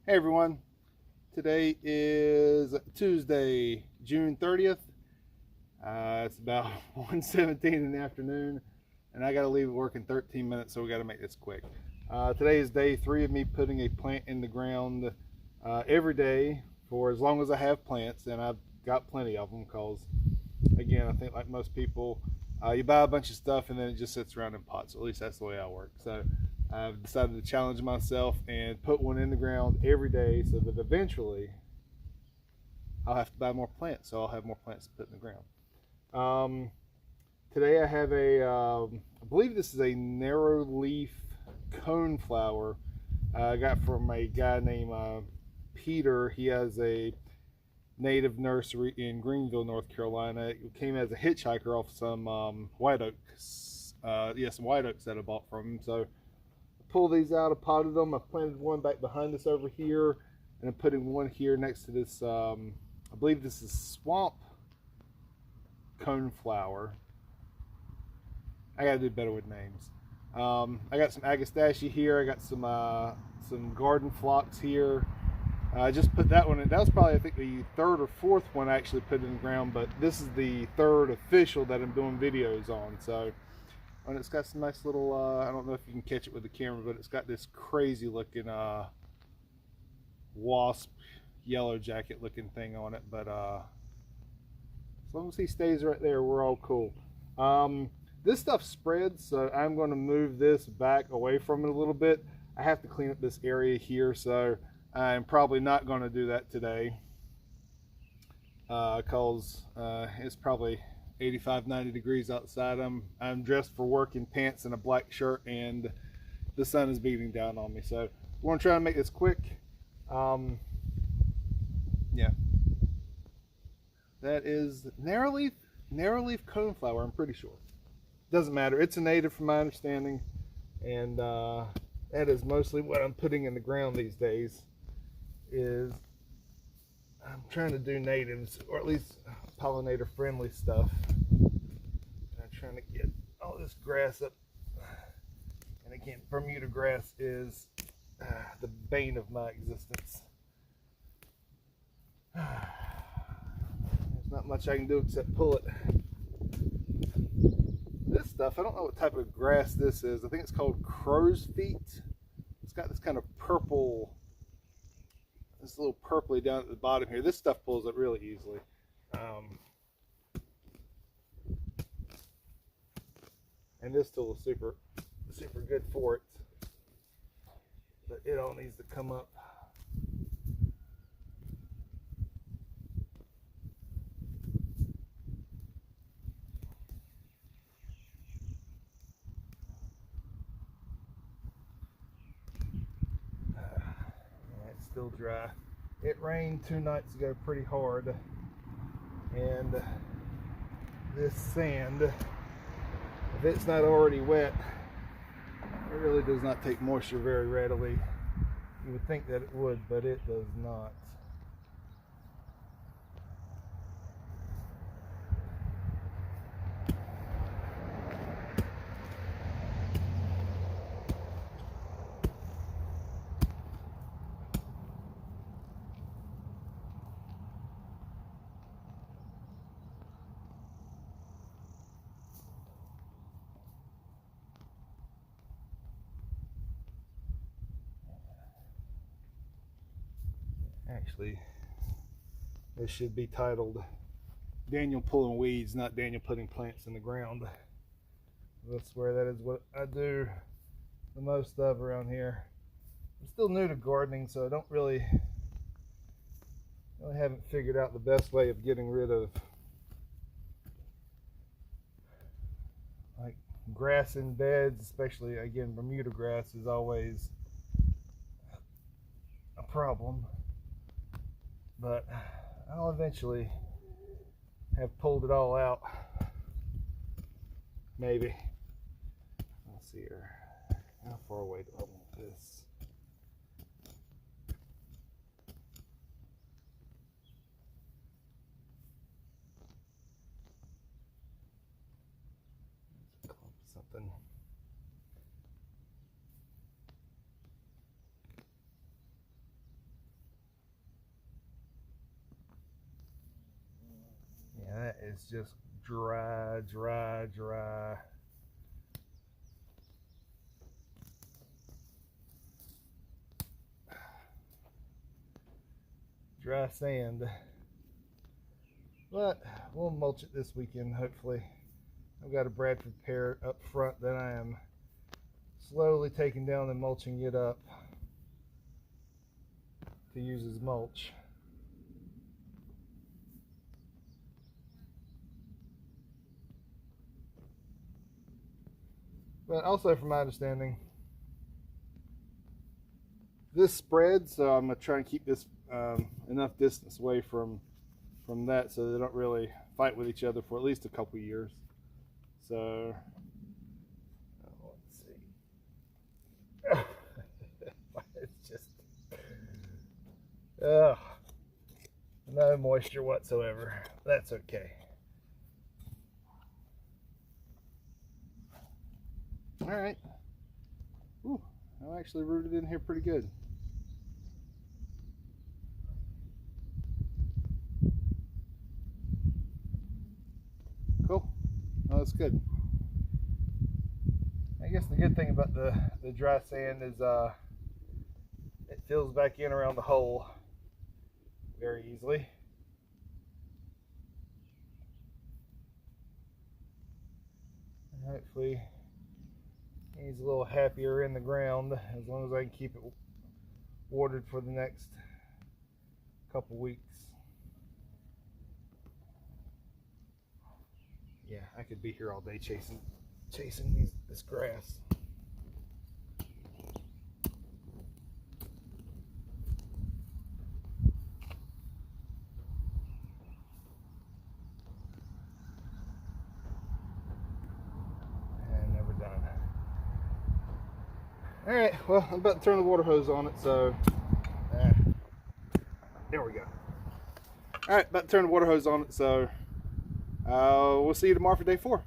Hey everyone, today is Tuesday, June 30th. It's about 1:17 in the afternoon, and I got to leave work in 13 minutes, so we got to make this quick. Today is day 3 of me putting a plant in the ground every day for as long as I have plants, and I've got plenty of them because, again, I think like most people, you buy a bunch of stuff and then it just sits around in pots. At least that's the way I work. So I've decided to challenge myself and put one in the ground every day so that eventually I'll have to buy more plants. So I'll have more plants to put in the ground. Today I have I believe this is a narrowleaf coneflower I got from a guy named Peter. He has a native nursery in Greenville, North Carolina. It came as a hitchhiker off some white oaks. Some white oaks that I bought from him. So I pulled these out, I potted them. I planted one back behind us over here, and I'm putting one here next to this. I believe this is swamp coneflower. I gotta do better with names. I got some agastache here. I got some garden phlox here. I just put that one in. That was probably, I think, the third or fourth one I actually put in the ground, but this is the third official that I'm doing videos on. So, and it's got some nice little, I don't know if you can catch it with the camera, but it's got this crazy looking wasp, yellow jacket looking thing on it. But as long as he stays right there, we're all cool. This stuff spreads, so I'm going to move this back away from it a little bit. I have to clean up this area here, so I'm probably not going to do that today because it's probably 85-90 degrees outside. I'm dressed for work in pants and a black shirt, and the sun is beating down on me. So we're going to try to make this quick. Yeah, that is narrowleaf coneflower. I'm pretty sure. Doesn't matter. It's a native, from my understanding, and that is mostly what I'm putting in the ground these days. Is I'm trying to do natives, or at least pollinator friendly stuff. I'm trying to get all this grass up. And again, Bermuda grass is the bane of my existence. There's not much I can do except pull it. This stuff, I don't know what type of grass this is. I think it's called crow's feet. It's got this kind of purple, this little purpley down at the bottom here. This stuff pulls up really easily. And this tool is super good for it. But it all needs to come up. It's still dry. It rained 2 nights ago pretty hard, and this sand, if it's not already wet, it really does not take moisture very readily. You would think that it would, but it does not. Actually, this should be titled Daniel Pulling Weeds, not Daniel Putting Plants in the Ground. I swear that is what I do the most of around here. I'm still new to gardening, so I don't really haven't figured out the best way of getting rid of like grass in beds, especially, again, Bermuda grass is always a problem. But I'll eventually have pulled it all out. Maybe. Let's see here. How far away do I want this? Something. is just dry, dry, dry. Dry sand. But we'll mulch it this weekend, hopefully. I've got a Bradford pear up front that I am slowly taking down and mulching it up to use as mulch. But also, from my understanding, this spreads, so I'm going to try and keep this enough distance away from that so they don't really fight with each other for at least a couple years. So let's see. It's just no moisture whatsoever. That's okay. All right. Ooh, I'm actually rooted in here pretty good. Cool. Oh, that's good. I guess the good thing about the dry sand is it fills back in around the hole very easily. And hopefully he's a little happier in the ground as long as I can keep it watered for the next couple weeks. Yeah, I could be here all day chasing this grass. And never done. All right, well, I'm about to turn the water hose on it, so there we go. All right, about to turn the water hose on it, so we'll see you tomorrow for day 4.